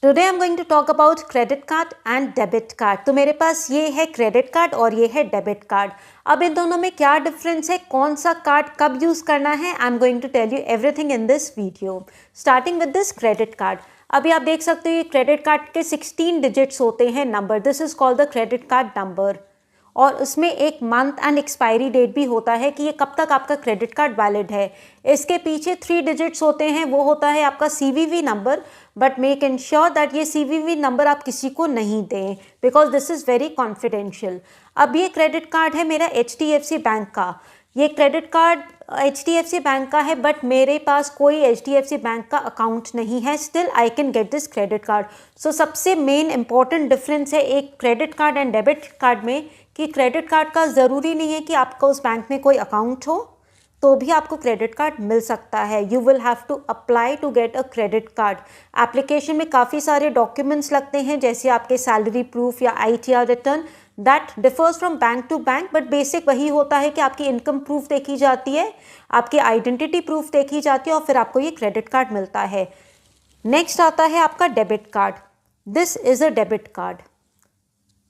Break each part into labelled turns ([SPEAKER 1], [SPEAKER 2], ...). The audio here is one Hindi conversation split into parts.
[SPEAKER 1] Today I am going to talk about credit card and debit card. तो मेरे पास ये है क्रेडिट कार्ड और ये है डेबिट कार्ड। अब इन दोनों में क्या डिफरेंस है, कौन सा कार्ड कब यूज़ करना है, I am going to tell you everything in this video. Starting with this credit card. अभी आप देख सकते हो ये क्रेडिट कार्ड के 16 डिजिट्स होते हैं number, this is called the credit card number. और उसमें एक मंथ एंड एक्सपायरी डेट भी होता है कि ये कब तक आपका क्रेडिट कार्ड वैलिड है। इसके पीछे 3 डिजिट्स होते हैं, वो होता है आपका CVV number, but make ensure that ये CVV नंबर आप किसी को नहीं दें because this is very confidential. अब ये क्रेडिट कार्ड है मेरा HDFC बैंक का। ये क्रेडिट कार्ड HDFC बैंक का है, बट मेरे पास कोई HDFC बैंक का अकाउंट नहीं है, still I can get this credit card. So सबसे मेन इंपॉर्टेंट डिफरेंस है एक credit card and debit card में कि क्रेडिट कार्ड का ज़रूरी नहीं है कि आपका उस बैंक में कोई अकाउंट हो तो भी आपको क्रेडिट कार्ड मिल सकता है। You will have to apply to get a credit card. Application में काफ़ी सारे डॉक्यूमेंट्स लगते हैं, जैसे आपके सैलरी प्रूफ या ITR return, that differs from bank to bank, but basic वही होता है कि आपकी इनकम प्रूफ देखी जाती है, आपकी आइडेंटिटी प्रूफ देखी जाती है और फिर आपको ये क्रेडिट कार्ड मिलता है। नेक्स्ट आता है आपका debit card. This is a debit card.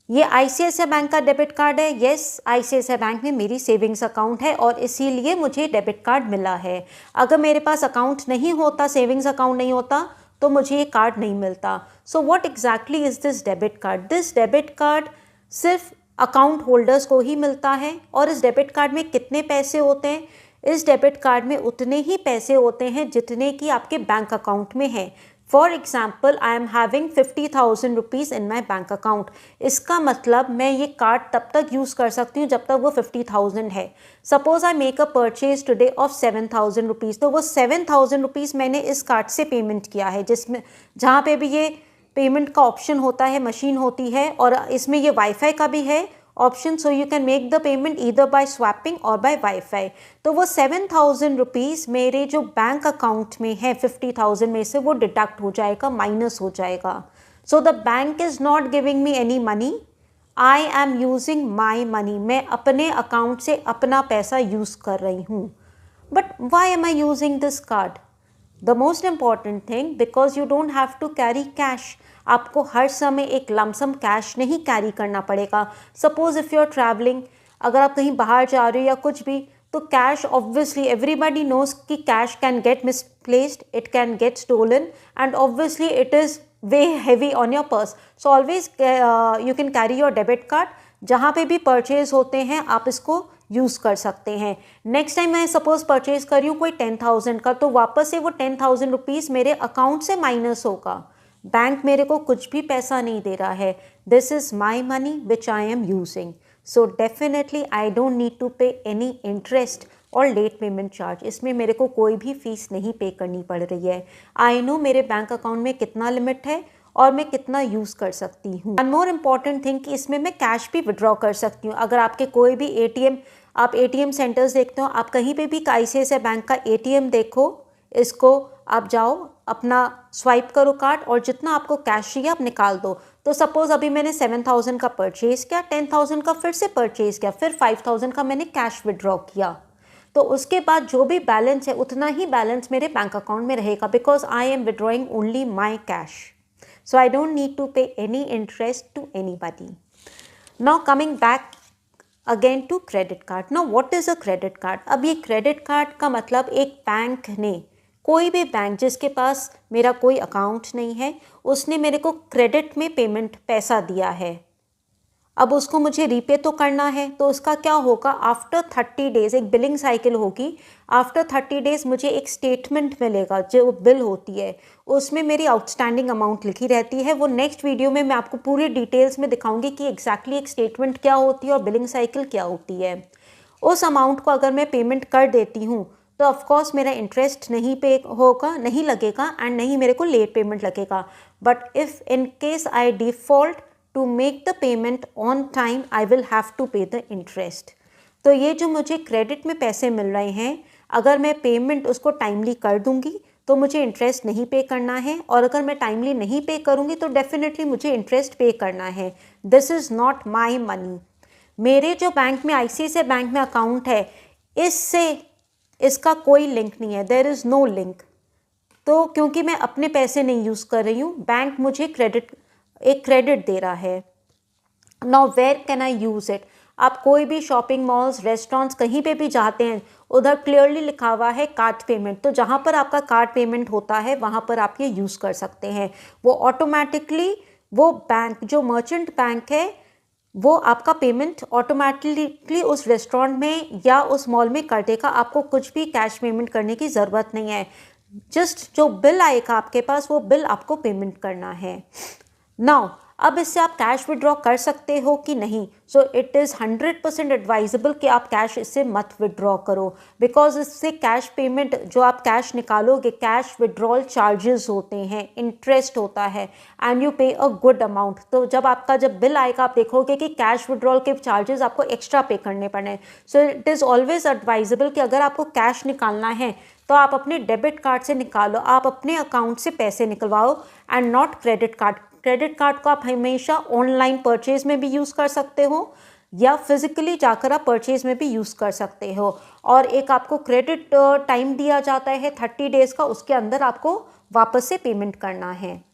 [SPEAKER 1] ये ICICI बैंक का डेबिट कार्ड है। येस, ICICI बैंक में मेरी सेविंग्स अकाउंट है और इसीलिए मुझे डेबिट कार्ड मिला है। अगर मेरे पास अकाउंट नहीं होता, सेविंग्स अकाउंट नहीं होता, तो मुझे ये कार्ड नहीं मिलता। So what exactly is this debit card? This debit card सिर्फ अकाउंट होल्डर्स को ही मिलता है। और इस डेबिट कार्ड में कितने पैसे होते हैं? इस डेबिट कार्ड में उतने ही पैसे होते हैं जितने कि आपके बैंक अकाउंट में है। For example, I am having 50,000 rupees in my bank account. इसका मतलब मैं ये कार्ड तब तक यूज़ कर सकती हूँ जब तक वो 50,000 है। Suppose I make a purchase today of 7,000 rupees, तो वो 7,000 रुपीज़ मैंने इस कार्ड से पेमेंट किया है, जिसमें जहाँ पे भी ये पेमेंट का ऑप्शन होता है, मशीन होती है, और इसमें ये वाईफाई का भी है option, so you can make the payment either by swapping और बाय वाईफाई। तो वो 7,000 रुपीज़ मेरे जो बैंक अकाउंट में है 50,000 में से वो डिडक्ट हो जाएगा, माइनस हो जाएगा। So the bank is not giving me any money, I am using my money. मैं अपने अकाउंट से अपना पैसा यूज़ कर रही हूँ। But why am I using this card? The most important thing, because you don't have to carry cash. आपको हर समय एक लमसम कैश नहीं कैरी करना पड़ेगा। Suppose if you are travelling, अगर आप कहीं बाहर जा रहे हो या कुछ भी, तो कैश ऑब्वियसली एवरीबडी नोज कि cash can get misplaced, it can get stolen, and obviously it is way heavy on your purse. So always you can carry your debit card. जहाँ पे भी परचेज होते हैं आप इसको यूज़ कर सकते हैं। नेक्स्ट टाइम मैं सपोज परचेज कर रही हूँ कोई 10,000 का, तो वापस से वो 10,000 रुपीज़ मेरे अकाउंट से माइनस होगा। बैंक मेरे को कुछ भी पैसा नहीं दे रहा है। This is my money which I am using. So definitely I don't need to pay any interest और लेट पेमेंट चार्ज। इसमें मेरे को कोई भी फीस नहीं पे करनी पड़ रही है। आई नो मेरे बैंक अकाउंट में कितना लिमिट है और मैं कितना यूज़ कर सकती हूँ। वन मोर इम्पॉर्टेंट थिंग कि इसमें मैं कैश भी विड्रॉ कर सकती हूँ। अगर आपके कोई भी ATM, आप ATM सेंटर्स देखते हो, आप कहीं पे भी ICICI बैंक का ATM देखो, इसको आप जाओ, अपना स्वाइप करो कार्ड और जितना आपको कैश चाहिए आप निकाल दो। तो सपोज अभी मैंने 7,000 का परचेज़ किया, 10,000 का फिर से परचेज़ किया, फिर 5,000 का मैंने कैश विड्रॉ किया, तो उसके बाद जो भी बैलेंस है उतना ही बैलेंस मेरे बैंक अकाउंट में रहेगा, because I am withdrawing only my cash. So I don't need to pay any interest to anybody. Now coming back again to credit card. Now what is a credit card? अब ये credit card का मतलब एक बैंक ने, कोई भी बैंक जिसके पास मेरा कोई अकाउंट नहीं है, उसने मेरे को क्रेडिट में पेमेंट पैसा दिया है। अब उसको मुझे रीपे तो करना है, तो उसका क्या होगा? आफ्टर 30 डेज़ एक बिलिंग साइकिल होगी। आफ्टर 30 डेज़ मुझे एक स्टेटमेंट मिलेगा, जो बिल होती है उसमें मेरी आउटस्टैंडिंग अमाउंट लिखी रहती है। वो नेक्स्ट वीडियो में मैं आपको पूरी डिटेल्स में दिखाऊंगी कि एग्जैक्टली एक स्टेटमेंट क्या होती है और बिलिंग साइकिल क्या होती है। उस अमाउंट को अगर मैं पेमेंट कर देती हूँ तो ऑफकोर्स मेरा इंटरेस्ट नहीं पे होगा, नहीं लगेगा, एंड नहीं मेरे को लेट पेमेंट लगेगा। But if in case I default to make the payment on time, I will have to pay the interest. तो ये जो मुझे क्रेडिट में पैसे मिल रहे हैं, अगर मैं पेमेंट उसको टाइमली कर दूंगी तो मुझे इंटरेस्ट नहीं पे करना है, और अगर मैं टाइमली नहीं पे करूंगी तो डेफिनेटली मुझे इंटरेस्ट पे करना है। This is not my money. मेरे जो बैंक में ICICI बैंक में अकाउंट है, इससे इसका कोई लिंक नहीं है, देयर इज़ नो लिंक। तो क्योंकि मैं अपने पैसे नहीं यूज़ कर रही हूँ, बैंक मुझे एक क्रेडिट दे रहा है। Now where can I use it? आप कोई भी शॉपिंग मॉल्स, रेस्टोरेंट्स कहीं पे भी जाते हैं, उधर क्लियरली लिखा हुआ है कार्ड पेमेंट, तो जहाँ पर आपका कार्ड पेमेंट होता है वहाँ पर आप ये यूज़ कर सकते हैं। वो ऑटोमेटिकली वो बैंक, जो मर्चेंट बैंक है, वो आपका पेमेंट ऑटोमेटिकली उस रेस्टोरेंट में या उस मॉल में कर देगा। आपको कुछ भी कैश पेमेंट करने की ज़रूरत नहीं है। जस्ट जो बिल आएगा आपके पास, वो बिल आपको पेमेंट करना है। नाउ अब इससे आप कैश विड्रॉ कर सकते हो कि नहीं? सो इट इज़ 100% एडवाइजेबल कि आप कैश इससे मत विड्रॉ करो, बिकॉज इससे कैश पेमेंट, जो आप कैश निकालोगे, कैश विड्रॉल चार्जेस होते हैं, इंटरेस्ट होता है, एंड यू पे अ गुड अमाउंट। तो जब बिल आएगा आप देखोगे कि कैश विड्रॉल के चार्जेस आपको एक्स्ट्रा पे करने पड़े। So it is always advisable कि अगर आपको कैश निकालना है तो आप अपने डेबिट कार्ड से निकालो, आप अपने अकाउंट से पैसे निकलवाओ, and not credit card. Credit card को आप हमेशा ऑनलाइन परचेज में भी यूज़ कर सकते हो या फिजिकली जाकर आप परचेज में भी यूज़ कर सकते हो। और एक आपको क्रेडिट टाइम दिया जाता है 30 डेज़ का, उसके अंदर आपको वापस से पेमेंट करना है।